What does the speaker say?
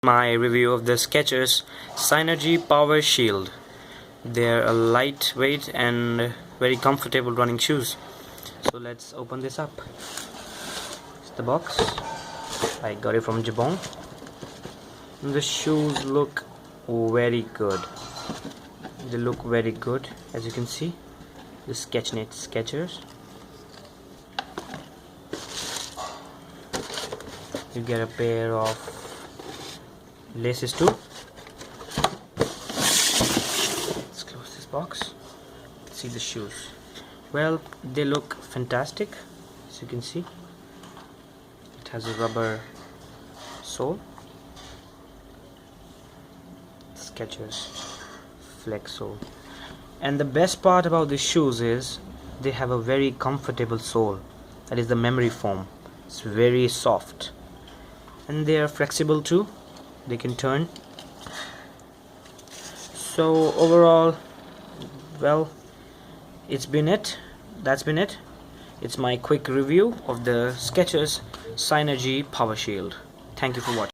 My review of the Skechers Synergy Power Shield. They're a lightweight and very comfortable running shoes. So let's open this up. It's the box. I got it from Jabong. The shoes look very good. They look very good, as you can see. The Skechers. You get a pair of laces too. Let's close this box. See the shoes. Well, they look fantastic, as you can see. It has a rubber sole. Skechers flex sole. And the best part about these shoes is they have a very comfortable sole. That is the memory foam. It's very soft. And they are flexible too. They can turn. So overall, well, that's been it. It's my quick review of the Skechers Synergy Power Shield. Thank you for watching.